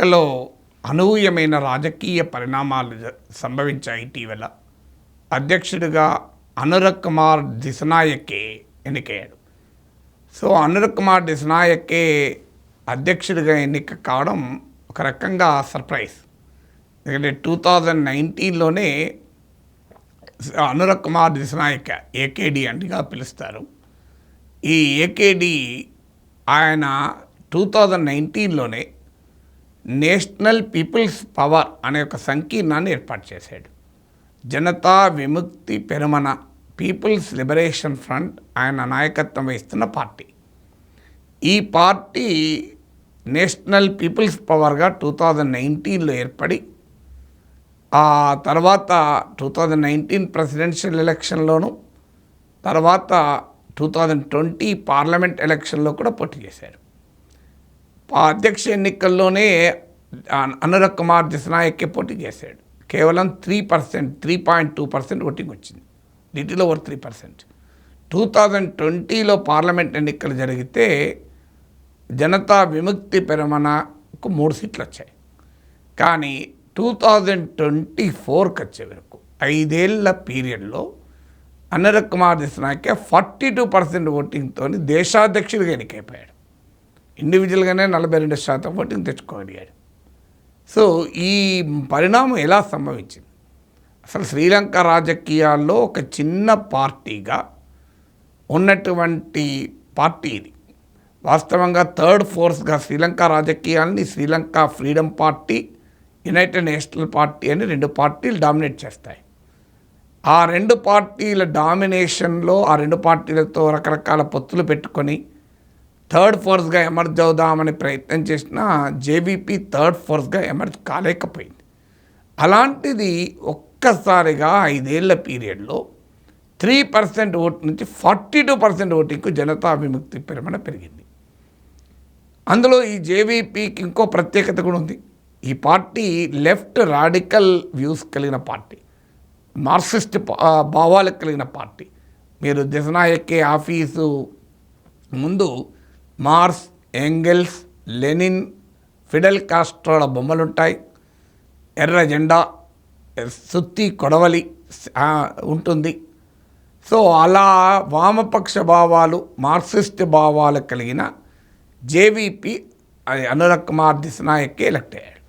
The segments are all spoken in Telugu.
శ్రీలంకలో అనూహ్యమైన రాజకీయ పరిణామాలు సంభవించాయి ఇటీవల. అధ్యక్షుడిగా అనురగ్ కుమార్ దిశనాయకే ఎన్నికయ్యాడు. సో అనురగ్ కుమార్ దిశనాయకే అధ్యక్షుడిగా ఎన్నిక కావడం ఒక రకంగా సర్ప్రైజ్. ఎందుకంటే 2019లోనే అనురగ్ కుమార్ దిశనాయక ఏకేడి అంటగా పిలుస్తారు. ఈ ఏకేడి ఆయన 2019లోనే నేషనల్ పీపుల్స్ పవర్ అనే ఒక సంకీర్ణాన్ని ఏర్పాటు చేశాడు. జనతా విముక్తి పెరమన పీపుల్స్ లిబరేషన్ ఫ్రంట్ ఆయన నాయకత్వం వహిస్తున్న పార్టీ. ఈ పార్టీ నేషనల్ పీపుల్స్ పవర్గా 2019లో ఏర్పడి ఆ తర్వాత 2019 ప్రెసిడెన్షియల్ ఎలక్షన్లోను, తర్వాత 2020 పార్లమెంట్ ఎలక్షన్లో కూడా పోటీ చేశారు. అధ్యక్ష ఎన్నికల్లోనే అనురగ్ కుమార్ దిశనాయకే పోటీ చేశాడు. కేవలం 3.2% ఓటింగ్ వచ్చింది, లిటిల్ ఓవర్ 3%. 2020లో పార్లమెంట్ ఎన్నికలు జరిగితే జనతా విముక్తి పెరమనకు 3 సీట్లు వచ్చాయి. కానీ 2024కి వచ్చే వరకు 5 ఏళ్ల పీరియడ్లో అనురగ్ కుమార్ దిశనాయకే 42% ఓటింగ్తో దేశాధ్యక్షుడిగా ఎన్నికైపోయాడు. ఇండివిజువల్గానే 42% ఓటింగ్ తెచ్చుకోగలిగాడు. సో ఈ పరిణామం ఎలా సంభవించింది? అసలు శ్రీలంక రాజకీయాల్లో ఒక చిన్న పార్టీగా ఉన్నటువంటి పార్టీ ఇది. వాస్తవంగా థర్డ్ ఫోర్స్గా శ్రీలంక రాజకీయాలని Sri Lanka freedom party, united national party అని 2 పార్టీలు డామినేట్ చేస్తాయి. ఆ 2 పార్టీల డామినేషన్లో ఆ 2 పార్టీలతో రకరకాల పొత్తులు పెట్టుకొని థర్డ్ ఫోర్స్గా ఎమర్జ్ అవుదామని ప్రయత్నం చేసినా జేవీపీ థర్డ్ ఫోర్స్గా ఎమర్జ్ కాలేకపోయింది. అలాంటిది ఒక్కసారిగా 5 ఏళ్ల పీరియడ్లో 3% ఓటు నుంచి 42% ఓటింగ్కు జనతా విముక్తి పెరమన పెరిగింది. అందులో ఈ జేవీపీకి ఇంకో ప్రత్యేకత కూడా ఉంది. ఈ పార్టీ లెఫ్ట్ రాడికల్ వ్యూస్ కలిగిన పార్టీ, మార్క్సిస్ట్ భావాలకు కలిగిన పార్టీ. మీరు దిశనాయకే ఆఫీసు ముందు మార్క్స్, ఎంగెల్స్, లెనిన్, ఫిడెల్ కాస్ట్రోల బొమ్మలుంటాయి. ఎర్ర జెండా, సుత్తి కొడవలి ఉంటుంది. సో అలా వామపక్ష భావాలు, మార్క్సిస్ట్ భావాలు కలిగిన జేవీపీ అనురగ్ కుమార్ దిశనాయకే ఎలక్ట్ అయ్యాడు.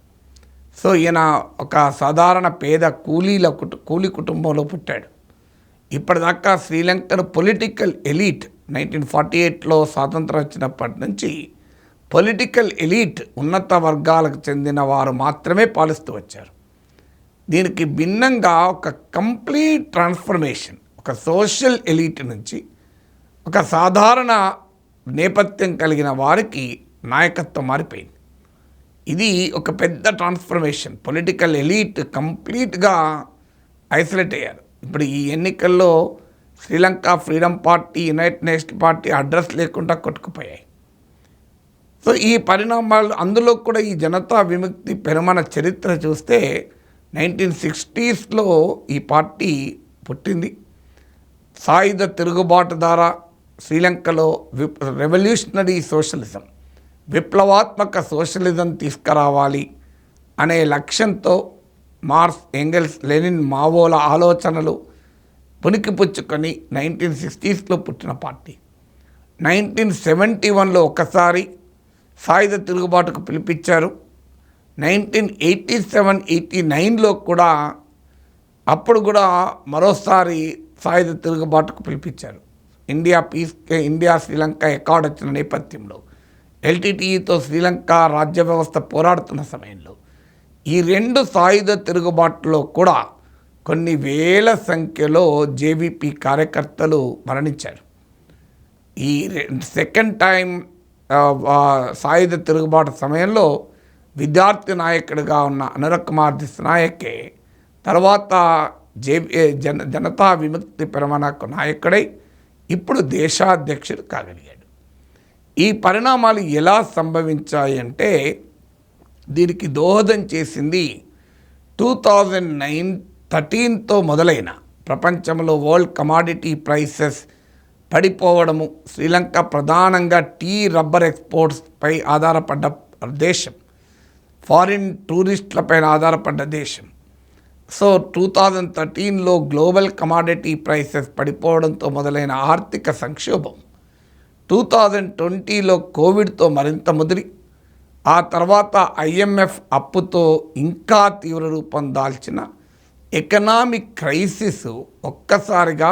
సో ఈయన ఒక సాధారణ పేద కూలీ కుటుంబంలో పుట్టాడు. ఇప్పటిదాకా శ్రీలంకన్ పొలిటికల్ ఎలీట్ 1948లో స్వాతంత్రం వచ్చినప్పటి నుంచి పొలిటికల్ ఎలీట్ ఉన్నత వర్గాలకు చెందిన వారు మాత్రమే పాలిస్తూ వచ్చారు. దీనికి భిన్నంగా ఒక కంప్లీట్ ట్రాన్స్ఫర్మేషన్, ఒక సోషల్ ఎలీట్ నుంచి ఒక సాధారణ నేపథ్యం కలిగిన వారికి నాయకత్వం మారిపోయింది. ఇది ఒక పెద్ద ట్రాన్స్ఫర్మేషన్. పొలిటికల్ ఎలీట్ కంప్లీట్గా ఐసోలేట్ అయ్యారు. ఇప్పుడు ఈ ఎన్నికల్లో Sri Lanka freedom party, united national party address లేకుండా కొట్టుకుపోయాయి. సో ఈ పరిణామాలు, అందులో కూడా ఈ జనతా విముక్తి పెరమన చరిత్ర చూస్తే 1960sలో ఈ పార్టీ పుట్టింది. సాయుధ తిరుగుబాటు ద్వారా శ్రీలంకలో రెవల్యూషనరీ సోషలిజం, విప్లవాత్మక సోషలిజం తీసుకురావాలి అనే లక్ష్యంతో మార్క్స్, ఎంగెల్స్, లెనిన్, మావోల ఆలోచనలు పుణికిపుచ్చుకొని 1960sలో పుట్టిన పార్టీ. 1971లో ఒకసారి సాయుధ తిరుగుబాటుకు పిలిపించారు. 1987-89లో కూడా అప్పుడు కూడా మరోసారి సాయుధ తిరుగుబాటుకు పిలిపించారు. ఇండియా శ్రీలంక అకార్డ్ వచ్చిన నేపథ్యంలో, ఎల్టీటీఈతో శ్రీలంక రాజ్య వ్యవస్థ పోరాడుతున్న సమయంలో ఈ 2 సాయుధ తిరుగుబాటులో కూడా కొన్ని వేల సంఖ్యలో జేవీపీ కార్యకర్తలు మరణించారు. ఈ సెకండ్ టైం సాయుధ తిరుగుబాటు సమయంలో విద్యార్థి నాయకుడిగా ఉన్న అనురగ్ కుమార్ దిశనాయకే తర్వాత జనతా విముక్తి పెరమనకు నాయకుడై ఇప్పుడు దేశాధ్యక్షుడు కాగలిగాడు. ఈ పరిణామాలు ఎలా సంభవించాయి అంటే దీనికి దోహదం చేసింది 2013తో మొదలైన ప్రపంచంలో వరల్డ్ కమాడిటీ ప్రైసెస్ పడిపోవడము. శ్రీలంక ప్రధానంగా టీ, రబ్బర్ ఎక్స్పోర్ట్స్పై ఆధారపడ్డ దేశం. ఫారిన్ టూరిస్టులపైన ఆధారపడ్డ దేశం. సో 2013లో గ్లోబల్ కమాడిటీ ప్రైసెస్ పడిపోవడంతో మొదలైన ఆర్థిక సంక్షోభం 2020లో కోవిడ్తో మరింత ముదిరి ఆ తర్వాత IMF అప్పుతో ఇంకా తీవ్ర రూపం దాల్చిన ఎకనామిక్ క్రైసిస్ ఒక్కసారిగా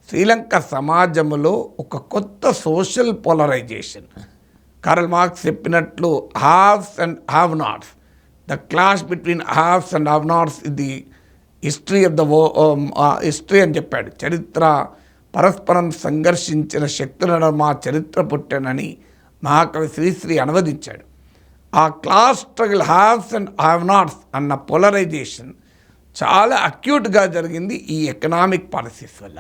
శ్రీలంక సమాజంలో ఒక కొత్త సోషల్ పోలరైజేషన్, కార్ల్ మార్క్స్ చెప్పినట్లు haves and have nots, the clash between haves and have nots ఇది హిస్టరీ ఆఫ్ ద హిస్టరీ అని చెప్పాడు. చరిత్ర పరస్పరం సంఘర్షించిన శక్తులను మా చరిత్ర పుట్టానని మహాకవి శ్రీశ్రీ అనువదించాడు. ఆ class struggle haves and have nots అన్న పోలరైజేషన్ చాలా అక్యూట్గా జరిగింది ఈ ఎకనామిక్ పాలసీస్ వల్ల.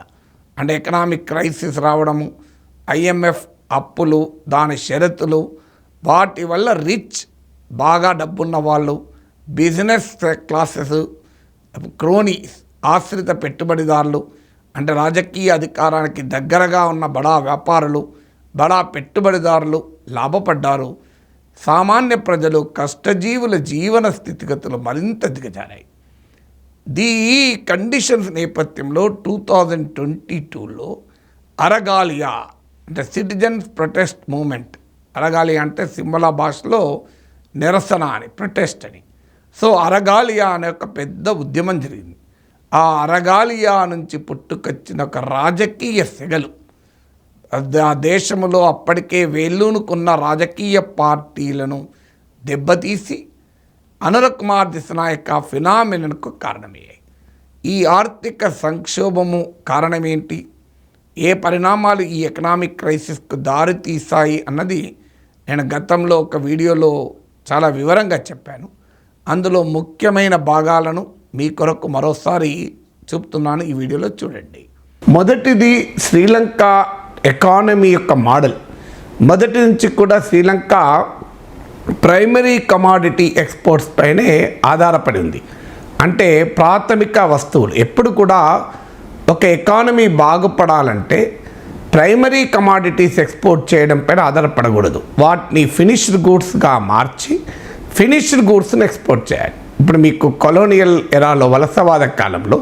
అంటే ఎకనామిక్ క్రైసిస్ రావడము, IMF అప్పులు, దాని షరతులు, వాటి వల్ల రిచ్ బాగా డబ్బున్న వాళ్ళు, బిజినెస్ క్లాసెస్, క్రోనీస్ ఆశ్రిత పెట్టుబడిదారులు, అంటే రాజకీయ అధికారానికి దగ్గరగా ఉన్న బడా వ్యాపారులు, బడా పెట్టుబడిదారులు లాభపడ్డారు. సామాన్య ప్రజలు, కష్టజీవుల జీవన స్థితిగతులు మరింత దిగజారాయి. ఈ కండిషన్స్ నేపథ్యంలో 2022లో అరగాలియా అంటే సిటిజన్స్ ప్రొటెస్ట్ మూమెంట్, అరగాలియా అంటే సింబల భాషలో నిరసన అని, ప్రొటెస్ట్ అని. సో అరగాలియా అనే ఒక పెద్ద ఉద్యమం జరిగింది. ఆ అరగాలియా నుంచి పుట్టుకొచ్చిన ఒక రాజకీయ సెగలు ఆ దేశంలో అప్పటికే వేళ్ళూనుకున్న రాజకీయ పార్టీలను దెబ్బతీసి అనురగ్ కుమార్ దిశనాయక ఫినామినన్కు కారణమయ్యాయి. ఈ ఆర్థిక సంక్షోభము కారణమేంటి, ఏ పరిణామాలు ఈ ఎకనామిక్ క్రైసిస్కు దారి తీశాయి అన్నది నేను గతంలో ఒక వీడియోలో చాలా వివరంగా చెప్పాను. అందులో ముఖ్యమైన భాగాలను మీ కొరకు మరోసారి చూపుతున్నాను, ఈ వీడియోలో చూడండి. మొదటిది శ్రీలంక ఎకానమీ యొక్క మోడల్. మొదటి నుంచి కూడా శ్రీలంక ప్రైమరీ కమాడిటీ ఎక్స్పోర్ట్స్ పైనే ఆధారపడి ఉంది. అంటే ప్రాథమిక వస్తువులు. ఎప్పుడు కూడా ఒక ఎకానమీ బాగుపడాలంటే ప్రైమరీ కమాడిటీస్ ఎక్స్పోర్ట్ చేయడం పైన ఆధారపడకూడదు. వాటిని ఫినిష్డ్ గూడ్స్గా మార్చి ఫినిష్డ్ గూడ్స్ని ఎక్స్పోర్ట్ చేయాలి. ఇప్పుడు మీకు కొలోనియల్ ఎరాలో, వలసవాద కాలంలో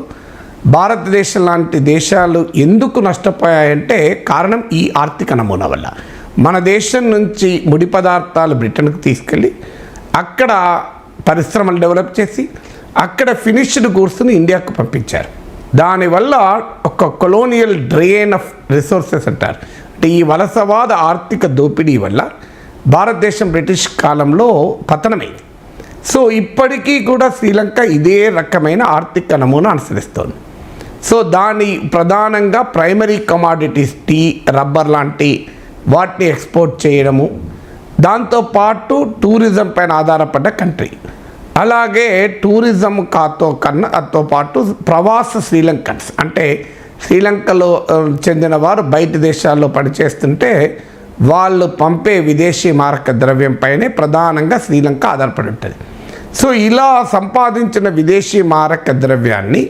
భారతదేశం లాంటి దేశాలు ఎందుకు నష్టపోయాయంటే కారణం ఈ ఆర్థిక నమూనా వల్ల. మన దేశం నుంచి ముడి పదార్థాలు బ్రిటన్కి తీసుకెళ్ళి అక్కడ పరిశ్రమలు డెవలప్ చేసి అక్కడ ఫినిష్డ్ గూడ్స్ని ఇండియాకు పంపించారు. దానివల్ల ఒక కొలోనియల్ డ్రెయిన్ ఆఫ్ రిసోర్సెస్ అంటారు. అంటే ఈ వలసవాద ఆర్థిక దోపిడీ వల్ల భారతదేశం బ్రిటిష్ కాలంలో పతనమైంది. సో ఇప్పటికీ కూడా శ్రీలంక ఇదే రకమైన ఆర్థిక నమూనా అనుసరిస్తోంది. సో దాని ప్రధానంగా ప్రైమరీ కమాడిటీస్, టీ, రబ్బర్ లాంటి వాటిని ఎక్స్పోర్ట్ చేయడము, దాంతోపాటు టూరిజం పైన ఆధారపడ్డ కంట్రీ. అలాగే టూరిజం అతో పాటు ప్రవాస శ్రీలంకన్స్, అంటే శ్రీలంకలో చెందిన వారు బయట దేశాల్లో పనిచేస్తుంటే వాళ్ళు పంపే విదేశీ మారక ద్రవ్యం పైనే ప్రధానంగా శ్రీలంక ఆధారపడి ఉంటుంది. సో ఇలా సంపాదించిన విదేశీ మారక ద్రవ్యాన్ని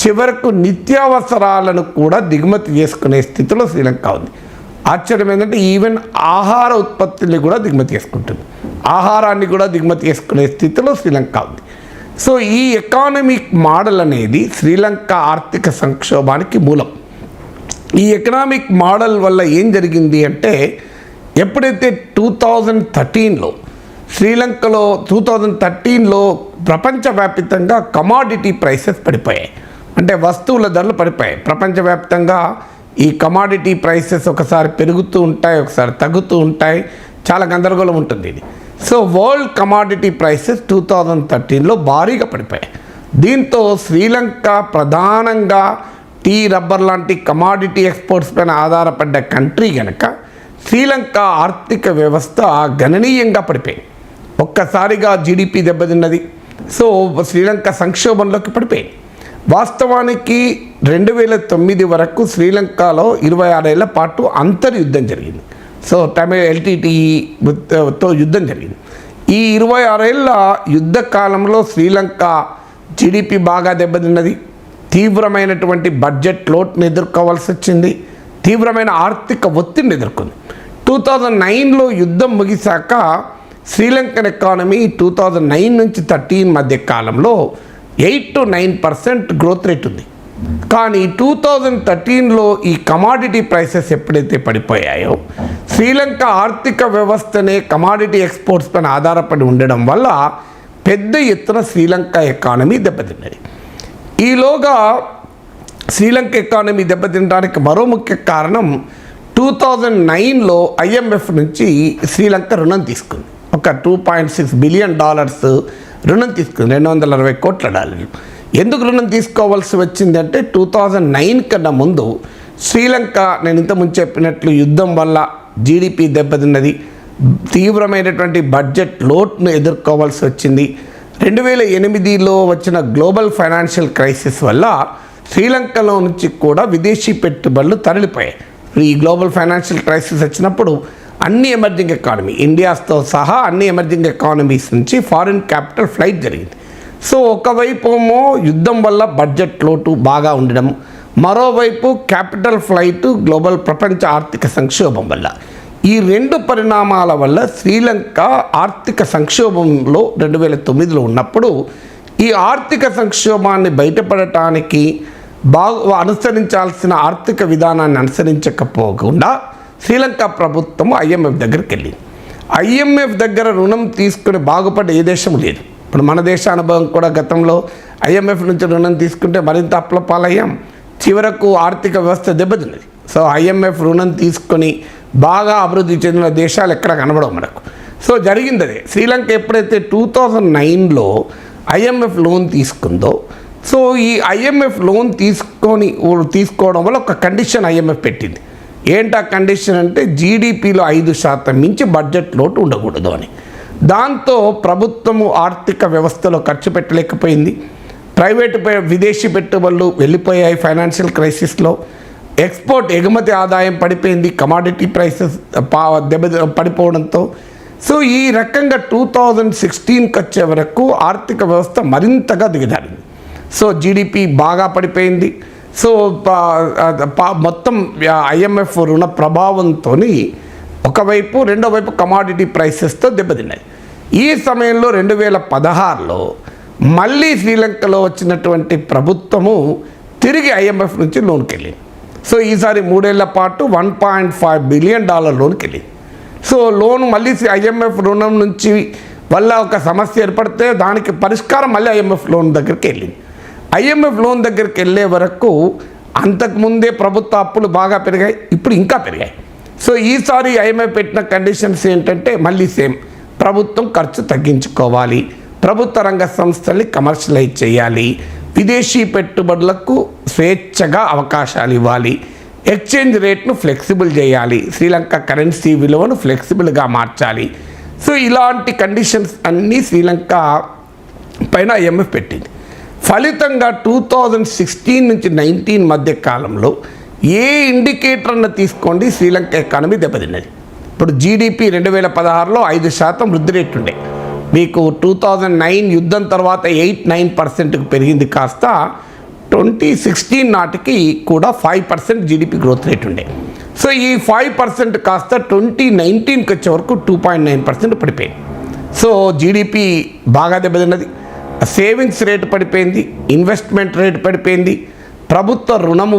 చివరకు నిత్యావసరాలను కూడా దిగుమతి చేసుకునే స్థితిలో శ్రీలంక ఉంది. ఆశ్చర్యం ఏంటంటే ఈవెన్ ఆహార ఉత్పత్తుల్ని కూడా దిగుమతి చేసుకుంటుంది, ఆహారాన్ని కూడా దిగుమతి చేసుకునే స్థితిలో శ్రీలంక ఉంది. సో ఈ ఎకానమిక్ మోడల్ అనేది శ్రీలంక ఆర్థిక సంక్షోభానికి మూలం. ఈ ఎకనామిక్ మోడల్ వల్ల ఏం జరిగింది అంటే ఎప్పుడైతే 2013లో శ్రీలంకలో 2013లో ప్రపంచవ్యాప్తంగా కమాడిటీ ప్రైసెస్ పడిపోయాయి. అంటే వస్తువుల ధరలు పడిపోయాయి ప్రపంచవ్యాప్తంగా. ఈ కమాడిటీ ప్రైసెస్ ఒకసారి పెరుగుతూ ఉంటాయి, ఒకసారి తగ్గుతూ ఉంటాయి, చాలా గందరగోళం ఉంటుంది ఇది. సో వరల్డ్ కమాడిటీ ప్రైసెస్ 2013లో భారీగా పడిపోయాయి. దీంతో శ్రీలంక ప్రధానంగా టీ, రబ్బర్ లాంటి కమాడిటీ ఎక్స్పోర్ట్స్ పైన ఆధారపడ్డ కంట్రీ కనుక శ్రీలంక ఆర్థిక వ్యవస్థ గణనీయంగా పడిపోయింది. ఒక్కసారిగా జీడిపి దెబ్బతిన్నది. సో శ్రీలంక సంక్షోభంలోకి పడిపోయింది. వాస్తవానికి 2009 వరకు శ్రీలంకలో 26 ఏళ్ల పాటు అంతర్యుద్ధం జరిగింది. సో LTTEతో యుద్ధం జరిగింది. ఈ 26 ఏళ్ల యుద్ధ కాలంలో శ్రీలంక జీడిపి బాగా దెబ్బతిన్నది, తీవ్రమైనటువంటి బడ్జెట్ లోటును ఎదుర్కోవాల్సి వచ్చింది, తీవ్రమైన ఆర్థిక ఒత్తిడిని ఎదుర్కొంది. 2009లో యుద్ధం ముగిశాక శ్రీలంకన్ ఎకానమీ 2009 నుంచి 13 మధ్య కాలంలో 8 to 9% గ్రోత్ రేట్ ఉంది. కానీ 2013లో ఈ కమాడిటీ ప్రైసెస్ ఎప్పుడైతే పడిపోయాయో, శ్రీలంక ఆర్థిక వ్యవస్థనే కమాడిటీ ఎక్స్పోర్ట్స్ పైన ఆధారపడి ఉండడం వల్ల పెద్ద ఎత్తున శ్రీలంక ఎకానమీ దెబ్బతిన్నది. ఈలోగా శ్రీలంక ఎకానమీ దెబ్బతినడానికి మరో ముఖ్య కారణం 2009లో IMF నుంచి శ్రీలంక రుణం తీసుకుంది. ఒక $2.6 బిలియన్ రుణం తీసుకుంది, $260 కోట్ల. ఎందుకు రుణం తీసుకోవాల్సి వచ్చిందంటే 2009 కన్నా ముందు శ్రీలంక, నేను ఇంతకుముందు చెప్పినట్లు యుద్ధం వల్ల జీడిపి దెబ్బతిన్నది, తీవ్రమైనటువంటి బడ్జెట్ లోటును ఎదుర్కోవాల్సి వచ్చింది. 2008లో వచ్చిన గ్లోబల్ ఫైనాన్షియల్ క్రైసిస్ వల్ల శ్రీలంకలో నుంచి కూడా విదేశీ పెట్టుబడులు తరలిపోయాయి. ఈ గ్లోబల్ ఫైనాన్షియల్ క్రైసిస్ వచ్చినప్పుడు అన్ని ఎమర్జింగ్ ఎకానమీ, ఇండియాతో సహా అన్ని ఎమర్జింగ్ ఎకానమీస్ నుంచి ఫారిన్ క్యాపిటల్ ఫ్లైట్ జరిగింది. సో ఒకవైపు ఏమో యుద్ధం వల్ల బడ్జెట్ లోటు బాగా ఉండడం, మరోవైపు క్యాపిటల్ ఫ్లైట్ గ్లోబల్ ప్రపంచ ఆర్థిక సంక్షోభం వల్ల, ఈ రెండు పరిణామాల వల్ల శ్రీలంక ఆర్థిక సంక్షోభంలో 2009లో ఉన్నప్పుడు ఈ ఆర్థిక సంక్షోభాన్ని బయటపడటానికి అనుసరించాల్సిన ఆర్థిక విధానాన్ని అనుసరించకపోకుండా శ్రీలంక ప్రభుత్వం IMF దగ్గరికి వెళ్ళింది. IMF దగ్గర రుణం తీసుకుని బాగుపడే ఏ దేశం లేదు. ఇప్పుడు మన దేశ అనుభవం కూడా, గతంలో IMF నుంచి రుణం తీసుకుంటే మరింత అప్లపాలయ్యాం, చివరకు ఆర్థిక వ్యవస్థ దెబ్బతిన్నది. సో IMF రుణం తీసుకొని బాగా అభివృద్ధి చెందిన దేశాలు ఎక్కడ కనబడవు మనకు. సో జరిగింది అదే. శ్రీలంక ఎప్పుడైతే 2009లో IMF లోన్ తీసుకుందో, సో ఈ IMF లోన్ తీసుకోవడం వల్ల ఒక కండిషన్ IMF పెట్టింది. ఏంటా కండిషన్ అంటే జీడిపిలో 5% మించి బడ్జెట్ లోటు ఉండకూడదు అని. దాంతో ప్రభుత్వము ఆర్థిక వ్యవస్థలో ఖర్చు పెట్టలేకపోయింది, విదేశీ పెట్టుబడులు వెళ్ళిపోయాయి ఫైనాన్షియల్ క్రైసిస్లో, ఎగుమతి ఆదాయం పడిపోయింది, కమాడిటీ ప్రైసెస్ పడిపోవడంతో. సో ఈ రకంగా 2016కి వచ్చే వరకు ఆర్థిక వ్యవస్థ మరింతగా దిగజారింది. సో జీడిపి బాగా పడిపోయింది. సో మొత్తం IMF రుణ ప్రభావంతో ఒకవైపు, రెండో వైపు కమాడిటీ ప్రైసెస్తో దెబ్బతిన్నాయి. ఈ సమయంలో 2016లో మళ్ళీ శ్రీలంకలో వచ్చినటువంటి ప్రభుత్వము తిరిగి IMF నుంచి లోన్కి వెళ్ళింది. సో ఈసారి 3 ఏళ్ల పాటు $1.5 బిలియన్ లోన్కి వెళ్ళింది. సో లోన్ మళ్ళీ IMF రుణం నుంచి వల్ల ఒక సమస్య ఏర్పడితే దానికి పరిష్కారం మళ్ళీ IMF లోన్ దగ్గరికి వెళ్ళింది. IMF లోన్ దగ్గరికి వెళ్ళే వరకు అంతకుముందే ప్రభుత్వ అప్పులు బాగా పెరిగాయి, ఇప్పుడు ఇంకా పెరిగాయి. సో ఈసారి IMF పెట్టిన కండిషన్స్ ఏంటంటే మళ్ళీ సేమ్, ప్రభుత్వం ఖర్చు తగ్గించుకోవాలి, ప్రభుత్వ రంగ సంస్థల్ని కమర్షియలైజ్ చేయాలి, విదేశీ పెట్టుబడులకు స్వేచ్ఛగా అవకాశాలు ఇవ్వాలి, ఎక్స్చేంజ్ రేట్ను ఫ్లెక్సిబుల్ చేయాలి, శ్రీలంక కరెన్సీ విలువను ఫ్లెక్సిబుల్గా మార్చాలి. సో ఇలాంటి కండిషన్స్ అన్నీ శ్రీలంక పైన IMF పెట్టింది. ఫలితంగా 2016 నుంచి 19 మధ్య కాలంలో ఏ ఇండికేటర్ అన్న తీసుకోండి, శ్రీలంక ఎకానమీ దెబ్బతిన్నది. ఇప్పుడు జీడిపి 2016లో 5% వృద్ధి రేటు ఉండే, మీకు 2009 యుద్ధం తర్వాత 8-9%కు పెరిగింది, కాస్త 2016 నాటికి కూడా 5% జీడిపి గ్రోత్ రేట్ ఉండే. సో ఈ 5% కాస్త 2019కి వచ్చే వరకు 2.9% పడిపోయింది. సో జీడిపి బాగా దెబ్బతిన్నది, సేవింగ్స్ రేటు పడిపోయింది, ఇన్వెస్ట్మెంట్ రేటు పడిపోయింది, ప్రభుత్వ రుణము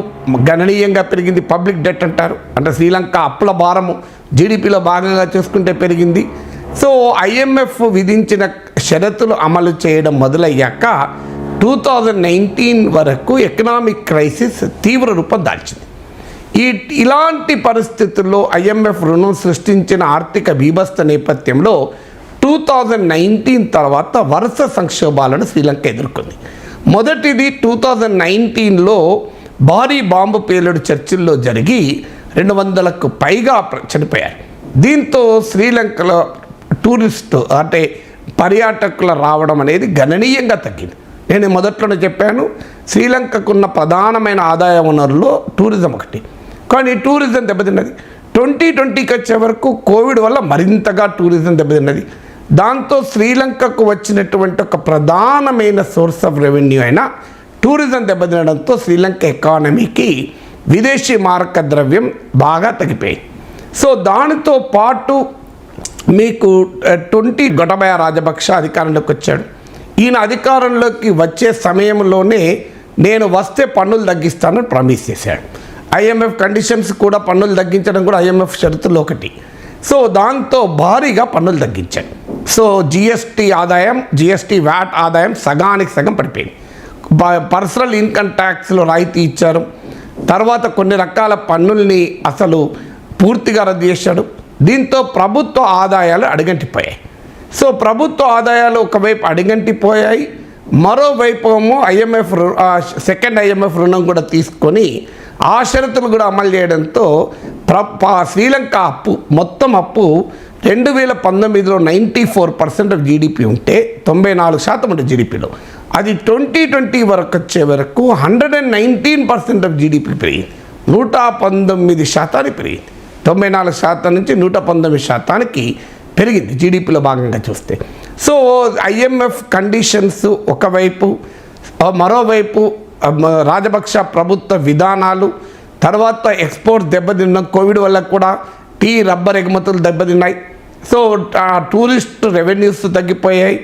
గణనీయంగా పెరిగింది, పబ్లిక్ డెట్ అంటారు, అంటే శ్రీలంక అప్పుల భారము జీడిపిలో భాగంగా చూసుకుంటే పెరిగింది. సో IMF విధించిన షరతులు అమలు చేయడం మొదలయ్యాక 2019 వరకు ఎకనామిక్ క్రైసిస్ తీవ్ర రూపం దాల్చింది. ఇలాంటి పరిస్థితుల్లో IMF రుణం సృష్టించిన ఆర్థిక బీభత్స నేపథ్యంలో 2019 తర్వాత వరుస సంక్షోభాలను శ్రీలంక ఎదుర్కొంది. మొదటిది 2019లో భారీ బాంబు పేలుడు చర్చిల్లో జరిగి 200కు పైగా చనిపోయారు. దీంతో శ్రీలంకలో టూరిస్టు అంటే పర్యాటకుల రావడం అనేది గణనీయంగా తగ్గింది. నేను మొదట్లోనే చెప్పాను, శ్రీలంకకున్న ప్రధానమైన ఆదాయ వనరుల్లో టూరిజం ఒకటి. కానీ టూరిజం దెబ్బతిన్నది. 2020కి వచ్చే వరకు కోవిడ్ వల్ల మరింతగా టూరిజం దెబ్బతిన్నది. దాంతో శ్రీలంకకు వచ్చినటువంటి ఒక ప్రధానమైన సోర్స్ ఆఫ్ రెవెన్యూ అయిన టూరిజం దెబ్బతినడంతో శ్రీలంక ఎకానమీకి విదేశీ మారక ద్రవ్యం బాగా తగ్గిపోయింది. సో దానితో పాటు మీకు 20 గొటబయ రాజపక్ష అధికారంలోకి వచ్చాడు. ఈయన అధికారంలోకి వచ్చే సమయంలోనే నేను వస్తే పన్నులు తగ్గిస్తానని ప్రామిస్ చేశాడు. ఐఎంఎఫ్ కండిషన్స్ కూడా పన్నులు తగ్గించడం కూడా ఐఎంఎఫ్ షరతుల్లో ఒకటి. సో దాంతో భారీగా పన్నులు తగ్గించాడు. సో జిఎస్టీ వ్యాట్ ఆదాయం సగానికి సగం పడిపోయింది. పర్సనల్ ఇన్కమ్ ట్యాక్స్లో రాయితీ ఇచ్చారు. తర్వాత కొన్ని రకాల పన్నుల్ని అసలు పూర్తిగా రద్దు చేశాడు. దీంతో ప్రభుత్వ ఆదాయాలు అడుగంటిపోయాయి. సో ప్రభుత్వ ఆదాయాలు ఒకవైపు అడుగంటిపోయాయి, మరోవైపు ఏమో సెకండ్ ఐఎంఎఫ్ రుణం కూడా తీసుకొని ఆ షరతులు కూడా అమలు చేయడంతో శ్రీలంక మొత్తం అప్పు 2019లో 94% ఆఫ్ జీడిపి ఉంటే 94% ఉంటుంది జీడిపిలో. అది 2020 వరకు వచ్చే వరకు 119% ఆఫ్ జీడిపి పెరిగింది. 119% పెరిగింది. 94% నుంచి 119% పెరిగింది జీడిపిలో భాగంగా చూస్తే. సో ఐఎంఎఫ్ కండిషన్స్ ఒకవైపు, మరోవైపు రాజపక్ష ప్రభుత్వ విధానాలు, తర్వాత ఎక్స్పోర్ట్ దెబ్బతిన్నాం. కోవిడ్ వల్ల కూడా టీ, రబ్బర్ ఎగుమతులు దెబ్బతిన్నాయి. సో టూరిస్ట్ రెవెన్యూస్ తగ్గిపోయాయి.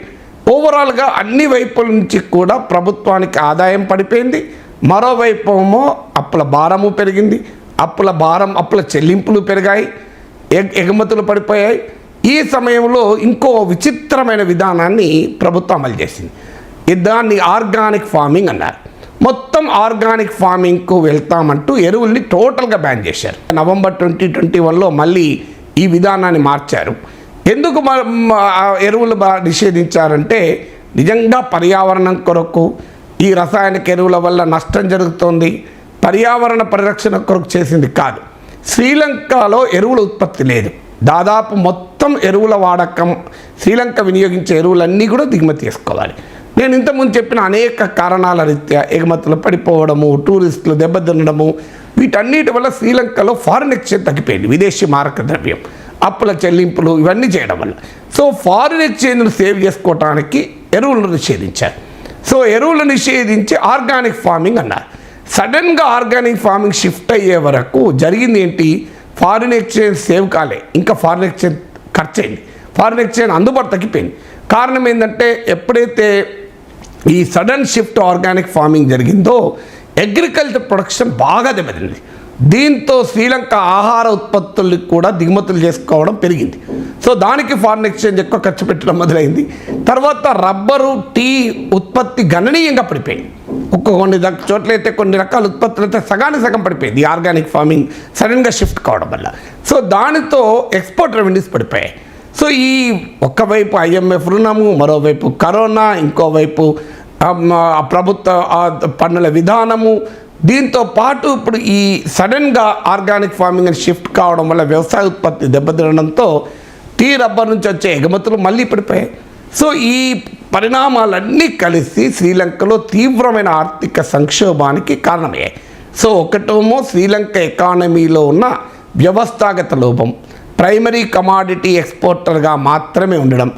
ఓవరాల్గా అన్ని వైపుల నుంచి కూడా ప్రభుత్వానికి ఆదాయం పడిపోయింది. మరోవైపు ఏమో అప్పుల భారము పెరిగింది. అప్పుల చెల్లింపులు పెరిగాయి, ఎగుమతులు పడిపోయాయి. ఈ సమయంలో ఇంకో విచిత్రమైన విధానాన్ని ప్రభుత్వం అమలు చేసింది. దాన్ని ఆర్గానిక్ ఫార్మింగ్ అన్నారు. మొత్తం ఆర్గానిక్ ఫార్మింగ్కు వెళ్తామంటూ ఎరువుల్ని టోటల్గా బ్యాన్ చేశారు. నవంబర్ 2021లో మళ్ళీ ఈ విధానాన్ని మార్చారు. ఎందుకు ఎరువులు నిషేధించారంటే నిజంగా పర్యావరణం కొరకు ఈ రసాయనిక ఎరువుల వల్ల నష్టం జరుగుతోంది, పర్యావరణ పరిరక్షణ కొరకు చేసింది కాదు. శ్రీలంకలో ఎరువుల ఉత్పత్తి లేదు. దాదాపు మొత్తం ఎరువుల వాడకం, శ్రీలంక వినియోగించే ఎరువులన్నీ కూడా దిగుమతి చేసుకోవాలి. నేను ఇంతకుముందు చెప్పిన అనేక కారణాల రీత్యా ఎగుమతులు పడిపోవడము, టూరిస్టులు దెబ్బతినడము, వీటన్నిటి వల్ల శ్రీలంకలో ఫారిన్ ఎక్స్చేంజ్ తగ్గిపోయింది. విదేశీ మారక ద్రవ్యం, అప్పుల చెల్లింపులు ఇవన్నీ చేయడం వల్ల. సో ఫారిన్ ఎక్స్చేంజ్ను సేవ్ చేసుకోవడానికి ఎరువులను నిషేధించారు. సో ఎరువులు నిషేధించి ఆర్గానిక్ ఫార్మింగ్ అన్నారు. సడన్గా ఆర్గానిక్ ఫార్మింగ్ షిఫ్ట్ అయ్యే వరకు జరిగింది ఏంటి? ఫారిన్ ఎక్స్చేంజ్ సేవ్ కాలే, ఇంకా ఫారిన్ ఎక్స్చేంజ్ ఖర్చు అయింది. ఫారిన్ ఎక్స్చేంజ్ అందుబాటు తగ్గిపోయింది. కారణం ఏంటంటే ఎప్పుడైతే ఈ సడన్ షిఫ్ట్ ఆర్గానిక్ ఫార్మింగ్ జరిగిందో అగ్రికల్చర్ ప్రొడక్షన్ బాగా దెబ్బతింది. దీంతో శ్రీలంక ఆహార ఉత్పత్తులకు కూడా దిగుమతులు చేసుకోవడం పెరిగింది. సో దానికి ఫారిన్ ఎక్స్చేంజ్ ఎక్కువ ఖర్చు పెట్టడం మొదలైంది. తర్వాత రబ్బరు, టీ ఉత్పత్తి గణనీయంగా పడిపోయింది. కొన్ని చోట్లయితే కొన్ని రకాల ఉత్పత్తులు అయితే సగానికి సగం పడిపోయింది ఈ ఆర్గానిక్ ఫార్మింగ్ సడన్గా షిఫ్ట్ కావడం వల్ల. సో దానితో ఎక్స్పోర్ట్ రెవెన్యూస్ పడిపోయాయి. సో ఈ ఒక్కవైపు ఐఎంఎఫ్ రుణము, మరోవైపు కరోనా, ఇంకోవైపు ప్రభుత్వ పన్నుల విధానము, దీంతో పాటు ఇప్పుడు ఈ సడన్గా ఆర్గానిక్ ఫార్మింగ్ అని షిఫ్ట్ కావడం వల్ల వ్యవసాయ ఉత్పత్తి దెబ్బతినడంతో టీ, రబ్బర్ నుంచి వచ్చే ఎగుమతులు మళ్ళీ పడిపోయాయి. సో ఈ పరిణామాలన్నీ కలిసి శ్రీలంకలో తీవ్రమైన ఆర్థిక సంక్షోభానికి కారణమయ్యాయి. సో ఒకటేమో శ్రీలంక ఎకానమీలో ఉన్న వ్యవస్థాగత లోపం, ప్రైమరీ కమాడిటీ ఎక్స్పోర్టర్గా మాత్రమే ఉండడం.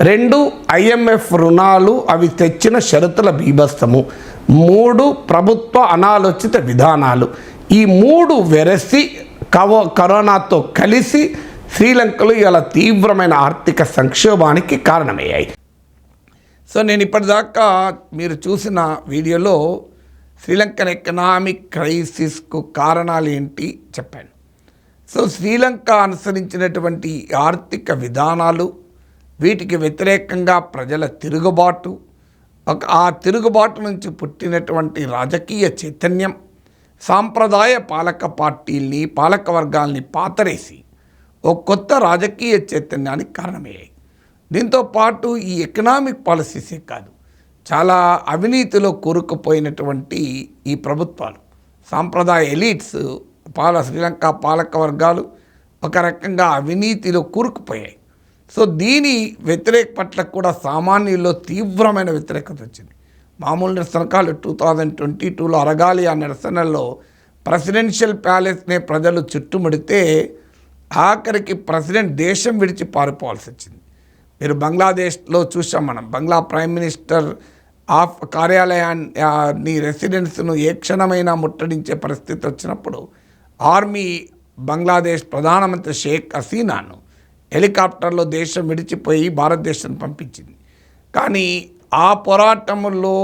2 ఐఎంఎఫ్ రుణాలు, అవి తెచ్చిన షరతుల బీభత్సము. 3 ప్రభుత్వ అనాలోచిత విధానాలు. ఈ 3 వెరసి కరోనాతో కలిసి శ్రీలంకలో ఇలా తీవ్రమైన ఆర్థిక సంక్షోభానికి కారణమయ్యాయి. సో నేను ఇప్పటిదాకా మీరు చూసిన వీడియోలో శ్రీలంకన్ ఎకనామిక్ క్రైసిస్కు కారణాలు ఏంటి చెప్పాను. సో శ్రీలంక అనుసరించినటువంటి ఆర్థిక విధానాలు, వీటికి వ్యతిరేకంగా ప్రజల తిరుగుబాటు, ఆ తిరుగుబాటు నుంచి పుట్టినటువంటి రాజకీయ చైతన్యం సాంప్రదాయ పాలక పార్టీల్ని, పాలక వర్గాల్ని పాతరేసి ఒక కొత్త రాజకీయ చైతన్యానికి కారణమయ్యాయి. దీంతో పాటు ఈ ఎకనామిక్ పాలసీసే కాదు, చాలా అవినీతిలో కూరుకుపోయినటువంటి ఈ ప్రభుత్వాలు, సాంప్రదాయ ఎలీట్స్, శ్రీలంక పాలక వర్గాలు ఒక రకంగా అవినీతిలో కూరుకుపోయాయి. సో దీని వ్యతిరేక పట్ల కూడా సామాన్యుల్లో తీవ్రమైన వ్యతిరేకత వచ్చింది. మామూలు నిరసనకాలు 2022లో అరగాలి. ఆ నిరసనల్లో ప్రెసిడెన్షియల్ ప్యాలెస్నే ప్రజలు చుట్టుముడితే ఆఖరికి ప్రెసిడెంట్ దేశం విడిచి పారిపోవాల్సి వచ్చింది. మీరు బంగ్లాదేశ్లో చూసాం మనం, బంగ్లా ప్రైమ్ మినిస్టర్ కార్యాలయాన్ని, రెసిడెన్స్ను ఏ క్షణమైనా ముట్టడించే పరిస్థితి వచ్చినప్పుడు ఆర్మీ బంగ్లాదేశ్ ప్రధానమంత్రి షేక్ హసీనాను హెలికాప్టర్లో దేశం విడిచిపోయి భారతదేశం పంపించింది. కానీ ఆ పోరాటంలో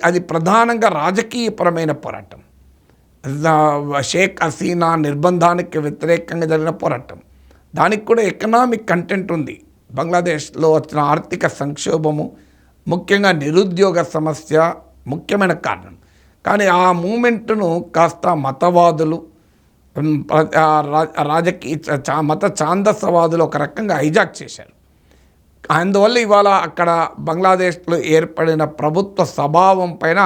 అది ప్రధానంగా రాజకీయపరమైన పోరాటం. షేక్ హసీనా నిర్బంధానికి వ్యతిరేకంగా జరిగిన పోరాటం. దానికి కూడా ఎకనామిక్ కంటెంట్ ఉంది. బంగ్లాదేశ్లో వచ్చిన ఆర్థిక సంక్షోభము, ముఖ్యంగా నిరుద్యోగ సమస్య ముఖ్యమైన కారణం. కానీ ఆ మూమెంట్ను కాస్త మతవాదులు, రాజకీయ మత ఛాందసవాదులు ఒక రకంగా హైజాక్ చేశారు. అందువల్ల ఇవాళ అక్కడ బంగ్లాదేశ్లో ఏర్పడిన ప్రభుత్వ స్వభావం పైన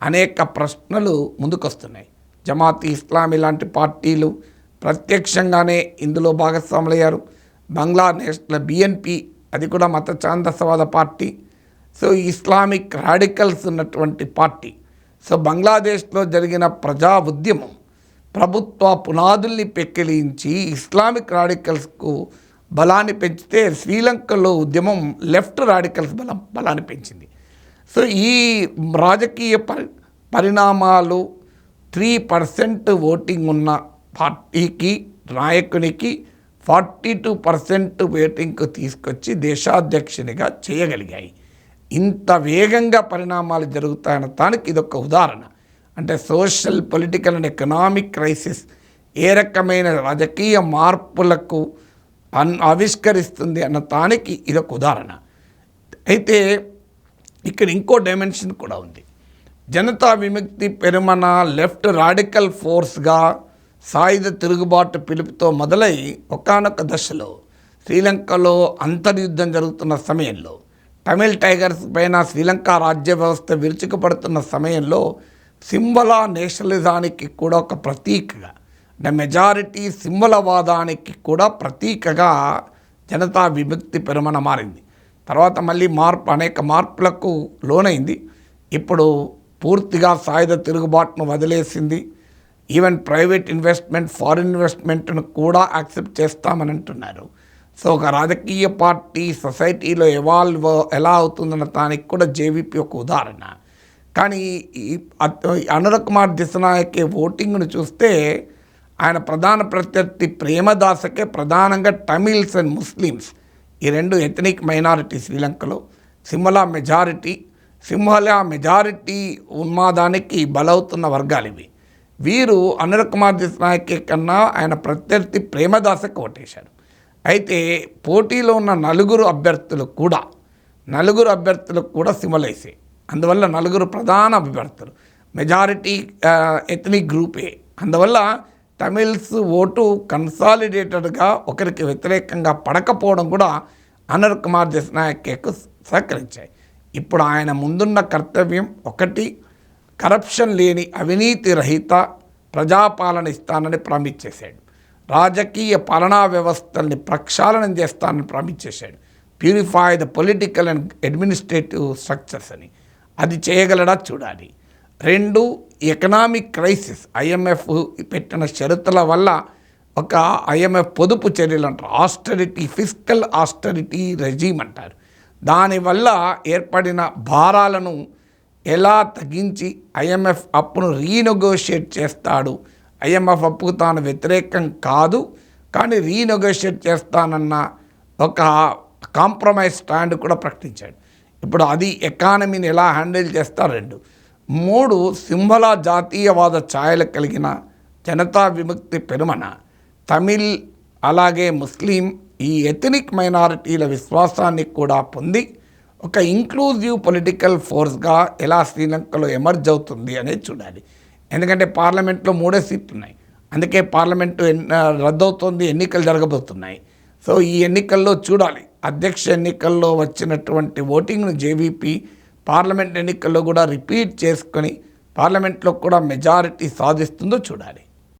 అనేక ప్రశ్నలు ముందుకొస్తున్నాయి. జమాత్ ఇస్లామీ లాంటి పార్టీలు ప్రత్యక్షంగానే ఇందులో భాగస్వాములయ్యారు. బంగ్లాదేశ్లో బిఎన్పి, అది కూడా మత ఛాందసవాద పార్టీ. సో ఇస్లామిక్ రాడికల్స్ ఉన్నటువంటి పార్టీ. సో బంగ్లాదేశ్లో జరిగిన ప్రజా ఉద్యమం ప్రభుత్వ పునాదుల్ని పెక్కిలించి ఇస్లామిక్ రాడికల్స్కు బలాన్ని పెంచితే, శ్రీలంకలో ఉద్యమం లెఫ్ట్ రాడికల్స్ బలాన్ని పెంచింది. సో ఈ రాజకీయ పరిణామాలు 3% ఓటింగ్ ఉన్న పార్టీకి, నాయకునికి 42% ఓటింగ్కు తీసుకొచ్చి దేశాధ్యక్షునిగా చేయగలిగాయి. ఇంత వేగంగా పరిణామాలు జరుగుతాయనటానికి ఇదొక ఉదాహరణ. అంటే social, political and economic crisis ఏ రకమైన రాజకీయ మార్పులకు ఆవిష్కరిస్తుంది అన్నదానికి ఇదొక ఉదాహరణ. అయితే ఇక్కడ ఇంకో డైమెన్షన్ కూడా ఉంది. జనతా విముక్తి పెరుమన లెఫ్ట్ రాడికల్ ఫోర్స్గా సాయుధ తిరుగుబాటు పిలుపుతో మొదలై ఒకానొక దశలో శ్రీలంకలో అంతర్యుద్ధం జరుగుతున్న సమయంలో, తమిళ్ టైగర్స్ పైన శ్రీలంక రాజ్య వ్యవస్థ విరుచుకుపడుతున్న సమయంలో సింబలా నేషనలిజానికి కూడా ఒక ప్రతీకగా, అంటే మెజారిటీ సింబలవాదానికి కూడా ప్రతీకగా జనతా విముక్తి పెరుమన మారింది. తర్వాత మళ్ళీ అనేక మార్పులకు లోనైంది. ఇప్పుడు పూర్తిగా సాయుధ తిరుగుబాటును వదిలేసింది. ఈవెన్ ప్రైవేట్ ఇన్వెస్ట్మెంట్, ఫారిన్ ఇన్వెస్ట్మెంట్ను కూడా యాక్సెప్ట్ చేస్తామని అంటున్నారు. సో ఒక రాజకీయ పార్టీ సొసైటీలో ఎలా అవుతుందన్న దానికి కూడా జేవీపీ ఒక ఉదాహరణ. కానీ అనురగ్ కుమార్ దిశనాయక్ ఓటింగ్ను చూస్తే ఆయన ప్రధాన ప్రత్యర్థి ప్రేమదాసకే ప్రధానంగా తమిళ్స్ అండ్ ముస్లిమ్స్, ఈ రెండు ఎథనిక్ మైనారిటీ శ్రీలంకలో, సింహళ మెజారిటీ ఉన్మాదానికి బలవుతున్న వర్గాలు ఇవి. వీరు అనురగ్ కుమార్ దిశనాయక్ కన్నా ఆయన ప్రత్యర్థి ప్రేమదాసకు ఓటేశారు. అయితే పోటీలో ఉన్న నలుగురు అభ్యర్థులు కూడా సింహలైసే. అందువల్ల నలుగురు ప్రధాన అభ్యర్థులు మెజారిటీ ఎథనిక్ గ్రూపే. అందువల్ల తమిళ్స్ ఓటు కన్సాలిడేటెడ్గా ఒకరికి వ్యతిరేకంగా పడకపోవడం కూడా అనురగ్ కుమార్ దిశనాయక్కు సహకరించాయి. ఇప్పుడు ఆయన ముందున్న కర్తవ్యం ఒకటి, కరప్షన్ లేని అవినీతి రహిత ప్రజాపాలన ఇస్తానని ప్రామిస్ చేశాడు. రాజకీయ పాలనా వ్యవస్థల్ని ప్రక్షాళనం చేస్తానని ప్రామిస్ చేశాడు. Purify the political and administrative structures అని. అది చేయగలడా చూడాలి. 2, ఎకనామిక్ క్రైసిస్, IMF పెట్టిన షరతుల వల్ల ఒక IMF పొదుపు చర్యలు అంటారు, ఆస్టరిటీ, ఫిస్కల్ ఆస్టరిటీ రెజీమ్ అంటారు. దానివల్ల ఏర్పడిన భారాలను ఎలా తగ్గించి IMF అప్పును రీనెగోషియేట్ చేస్తాడు. IMF అప్పుకు తాను వ్యతిరేకం కాదు, కానీ రీనెగోషియేట్ చేస్తానన్న ఒక కాంప్రమైజ్ స్టాండ్ కూడా ప్రకటించాడు. ఇప్పుడు అది ఎకానమీని ఎలా హ్యాండిల్ చేస్తారు. 2, 3 సింహళ జాతీయవాద ఛాయలు కలిగిన జనతా విముక్తి పెరుమన తమిళ్ అలాగే ముస్లిం ఈ ఎథనిక్ మైనారిటీల విశ్వాసాన్ని కూడా పొంది ఒక ఇంక్లూజివ్ పొలిటికల్ ఫోర్స్గా ఎలా శ్రీలంకలో ఎమర్జ్ అవుతుంది అనేది చూడాలి. ఎందుకంటే పార్లమెంట్లో 3 సీట్లు ఉన్నాయి. అందుకే పార్లమెంటు రద్దవుతోంది, ఎన్నికలు జరగబోతున్నాయి. సో ఈ ఎన్నికల్లో చూడాలి. అధ్యక్ష ఎన్నికల్లో వచ్చినటువంటి ఓటింగ్ను జేవీపీ పార్లమెంట్ ఎన్నికల్లో కూడా రిపీట్ చేసుకొని పార్లమెంట్లో కూడా మెజారిటీ సాధిస్తుందో చూడాలి.